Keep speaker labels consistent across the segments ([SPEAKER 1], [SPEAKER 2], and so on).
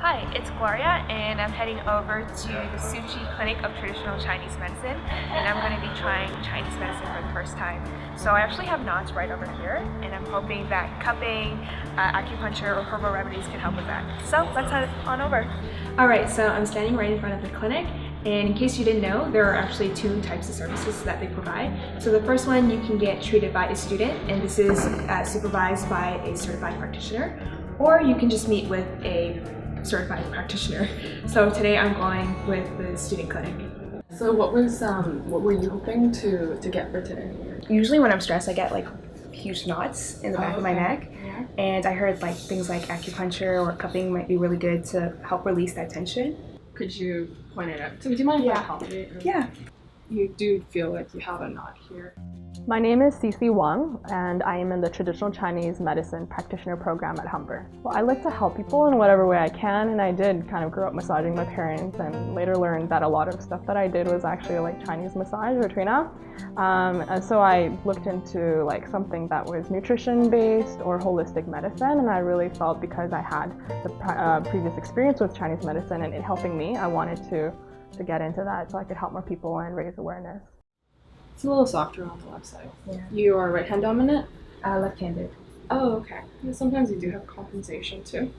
[SPEAKER 1] Hi, it's Gloria, and I'm heading over to the Sushi Clinic of Traditional Chinese Medicine, and I'm going to be trying Chinese medicine for the first time. So I actually have knots right over here, and I'm hoping that cupping, acupuncture, or herbal remedies can help with that. So let's head on over. Alright, so I'm standing right in front of the clinic, and in case you didn't know, there are actually two types of services that they provide. So the first one, you can get treated by a student, and this is supervised by a certified practitioner, or you can just meet with a certified practitioner. So today I'm going with the student clinic.
[SPEAKER 2] So what were you hoping to get for today?
[SPEAKER 1] Usually when I'm stressed, I get like huge knots in the back of my neck.
[SPEAKER 2] Yeah.
[SPEAKER 1] And I heard like things like acupuncture or cupping might be really good to help release that tension.
[SPEAKER 2] Could you point it out? So do you mind if I palpate?
[SPEAKER 1] Yeah.
[SPEAKER 2] You do feel like you have a knot here.
[SPEAKER 3] My name is Cece Wang, and I am in the Traditional Chinese Medicine Practitioner Program at Humber. Well, I like to help people in whatever way I can, and I did kind of grow up massaging my parents and later learned that a lot of stuff that I did was actually like Chinese massage or Trina. And so I looked into like something that was nutrition-based or holistic medicine, and I really felt because I had the previous experience with Chinese medicine and it helping me, I wanted to get into that so I could help more people and raise awareness.
[SPEAKER 2] It's a little softer on the left side.
[SPEAKER 1] Yeah.
[SPEAKER 2] You are right hand dominant?
[SPEAKER 1] Left-handed.
[SPEAKER 2] Oh, okay. And sometimes you do have compensation too.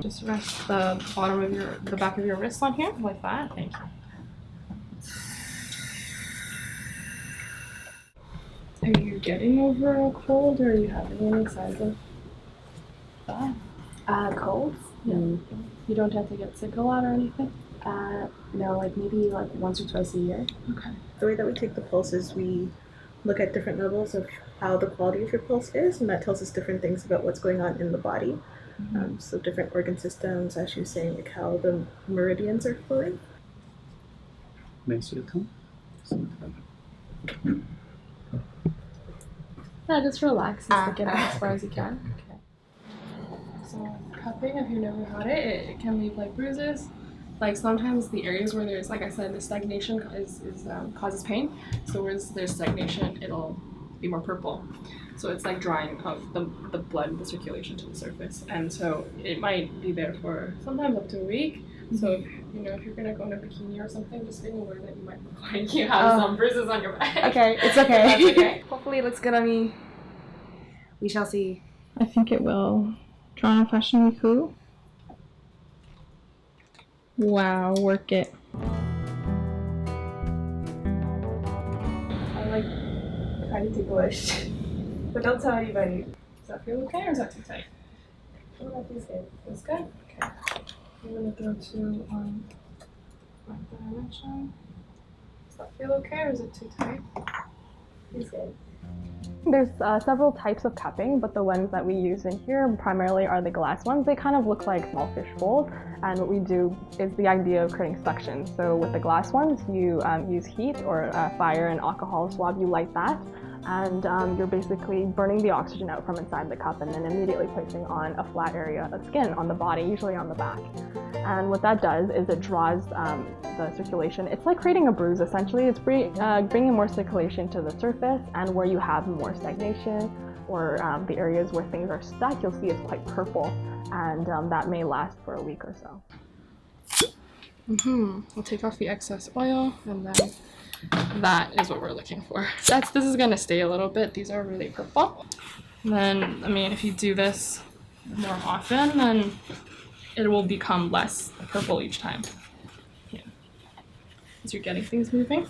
[SPEAKER 2] Just rest the bottom of the back of your wrist on here, like that. Thank you. Are you getting over a cold, or are you having any signs of that?
[SPEAKER 1] Colds?
[SPEAKER 2] Yeah. You don't have to get sick a lot or anything?
[SPEAKER 1] No, like maybe like once or twice a year.
[SPEAKER 2] Okay.
[SPEAKER 4] The way that we take the pulse is we look at different levels of how the quality of your pulse is, and that tells us different things about what's going on in the body. So different organ systems, as you were saying, like how the meridians are flowing.
[SPEAKER 2] Yeah, just relax and stick it out as far as you can. Okay. So cupping, if you've never had it, it can leave like bruises. Like sometimes the areas where there's, like I said, the stagnation causes pain. So where there's stagnation, it'll be more purple. So it's like drying of the blood, the circulation to the surface. And so it might be there for sometimes up to a week. So if you're gonna go in a bikini or something, just be aware that you might look like you have some bruises on your back.
[SPEAKER 1] Okay, it's okay.
[SPEAKER 2] That's okay.
[SPEAKER 1] Hopefully it looks good on me. We shall see.
[SPEAKER 5] I think it will. Drawn a fashion coup. Wow, work it.
[SPEAKER 2] I like kind of ticklish.
[SPEAKER 1] But don't tell anybody.
[SPEAKER 2] Does that feel okay or is that too tight?
[SPEAKER 1] Oh, that feels good.
[SPEAKER 2] Feels good? Okay. I'm gonna throw two on right dimension. Does that feel okay or is it too tight?
[SPEAKER 1] Feels good.
[SPEAKER 3] There's several types of cupping, but the ones that we use in here primarily are the glass ones. They kind of look like small fish bowls, and what we do is the idea of creating suction. So with the glass ones, you use heat or fire and alcohol swab, you light that, and you're basically burning the oxygen out from inside the cup and then immediately placing on a flat area of skin on the body, usually on the back. And what that does is it draws the circulation. It's like creating a bruise essentially. It's bringing more circulation to the surface, and where you have more stagnation or the areas where things are stuck, you'll see it's quite purple, and that may last for a week or so.
[SPEAKER 2] We'll take off the excess oil, and then that is what we're looking for. This is gonna stay a little bit. These are really purple. And then, I mean, if you do this more often, then it will become less purple each time. Yeah. As you're getting things moving.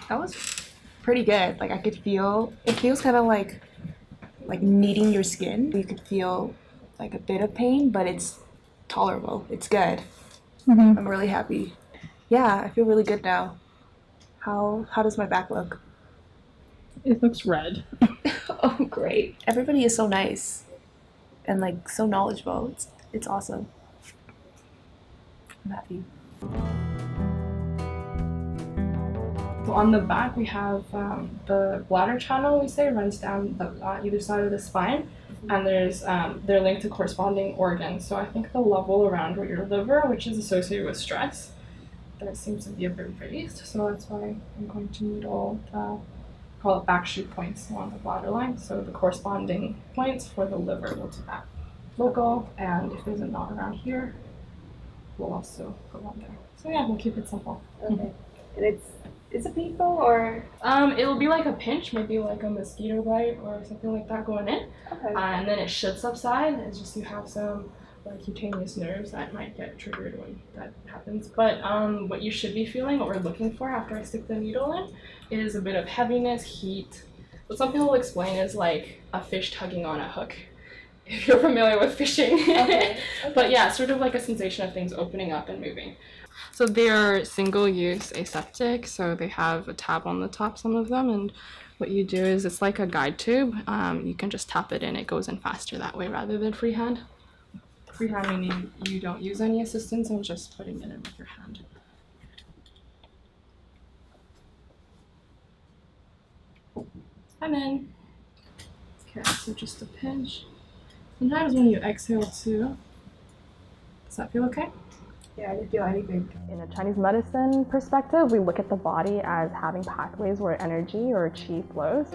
[SPEAKER 1] That was pretty good. Like I could feel, it feels kind of like kneading your skin. You could feel like a bit of pain, but it's tolerable. It's good. I'm really happy. Yeah, I feel really good now. How does my back look?
[SPEAKER 5] It looks red.
[SPEAKER 1] Oh, great. Everybody is so nice and like so knowledgeable. It's awesome. I'm happy.
[SPEAKER 2] So on the back we have the bladder channel, we say, runs down either side of the spine. and there's they're linked to corresponding organs. So I think the level around where your liver, which is associated with stress, that seems to be a bit raised. So that's why I'm going to needle the, call it backshoot points along the bladder line. So the corresponding points for the liver will do that. Local, and if there's a knot around here, we'll also put one there. So yeah, we'll keep it simple.
[SPEAKER 1] Okay. And is it painful or?
[SPEAKER 2] It'll be like a pinch, maybe like a mosquito bite or something like that going in.
[SPEAKER 1] Okay.
[SPEAKER 2] And then it should subside. It's just you have some like cutaneous nerves that might get triggered when that happens. But what you should be feeling, what we're looking for after I stick the needle in, is a bit of heaviness, heat. What some people will explain is like a fish tugging on a hook, if you're familiar with fishing.
[SPEAKER 1] Okay.
[SPEAKER 2] But yeah, sort of like a sensation of things opening up and moving. So they're single-use aseptic, so they have a tab on the top, some of them, and what you do is it's like a guide tube. You can just tap it in, it goes in faster that way rather than freehand. Freehand meaning you don't use any assistance and just putting it in with your hand. I'm in. Okay, so just a pinch. Sometimes when you exhale too, does that feel okay?
[SPEAKER 1] Yeah, I didn't feel anything.
[SPEAKER 3] In a Chinese medicine perspective, we look at the body as having pathways where energy or qi flows.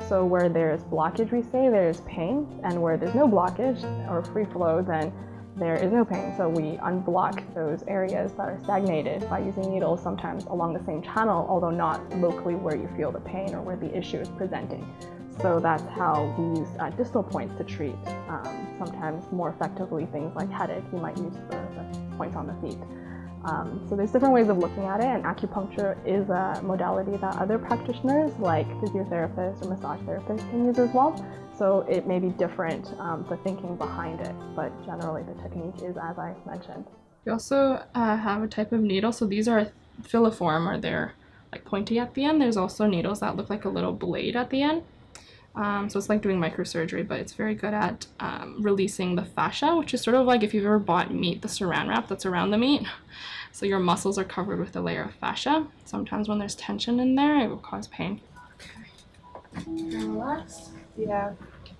[SPEAKER 3] So where there's blockage, we say there's pain, and where there's no blockage or free flow, then there is no pain. So we unblock those areas that are stagnated by using needles, sometimes along the same channel, although not locally where you feel the pain or where the issue is presenting. So that's how we use distal points to treat. Sometimes more effectively things like headache, you might use the points on the feet. So there's different ways of looking at it, and acupuncture is a modality that other practitioners like physiotherapists or massage therapists can use as well. So it may be different, the thinking behind it, but generally the technique is as I mentioned.
[SPEAKER 2] We also have a type of needle, so these are filiform, or they're like pointy at the end. There's also needles that look like a little blade at the end. So it's like doing microsurgery, but it's very good at releasing the fascia, which is sort of like if you've ever bought meat, the saran wrap that's around the meat. So your muscles are covered with a layer of fascia. Sometimes when there's tension in there, it will cause pain. Okay. You're relaxed?
[SPEAKER 1] Yeah.
[SPEAKER 2] Okay.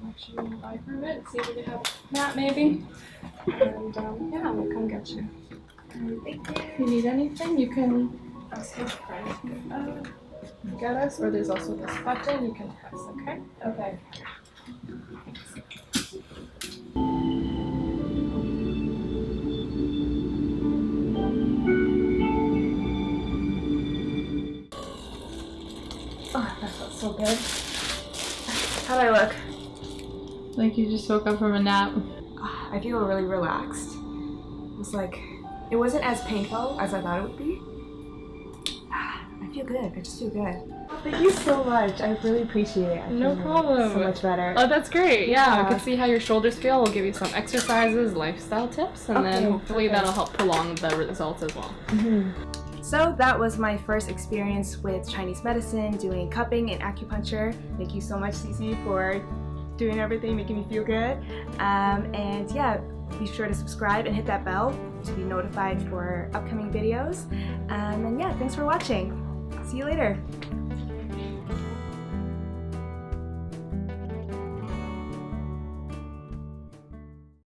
[SPEAKER 2] I'll actually move by for a bit, see if we can have a mat maybe. And yeah, we'll come get you.
[SPEAKER 1] Thank you.
[SPEAKER 2] If you need anything, you can ask your friend to get us, or there's also this button you can press, okay?
[SPEAKER 1] Okay. Oh, that felt so good. How'd I look?
[SPEAKER 5] Like you just woke up from a nap.
[SPEAKER 1] I feel really relaxed. It was like, it wasn't as painful as I thought it would be. I feel good. I just feel good. Thank you so much. I really appreciate it. I
[SPEAKER 2] No
[SPEAKER 1] feel
[SPEAKER 2] problem.
[SPEAKER 1] So much better.
[SPEAKER 2] Oh, that's great. Yeah,
[SPEAKER 1] Yeah.
[SPEAKER 2] I can see how your shoulders feel. We'll give you some exercises, lifestyle tips, and then
[SPEAKER 1] Okay,
[SPEAKER 2] hopefully
[SPEAKER 1] perfect.
[SPEAKER 2] that'll help prolong the results as well.
[SPEAKER 1] So that was my first experience with Chinese medicine, doing cupping and acupuncture. Thank you so much, Cece, for doing everything, making me feel good. And yeah, be sure to subscribe and hit that bell to be notified for upcoming videos. And yeah, thanks for watching. See you later.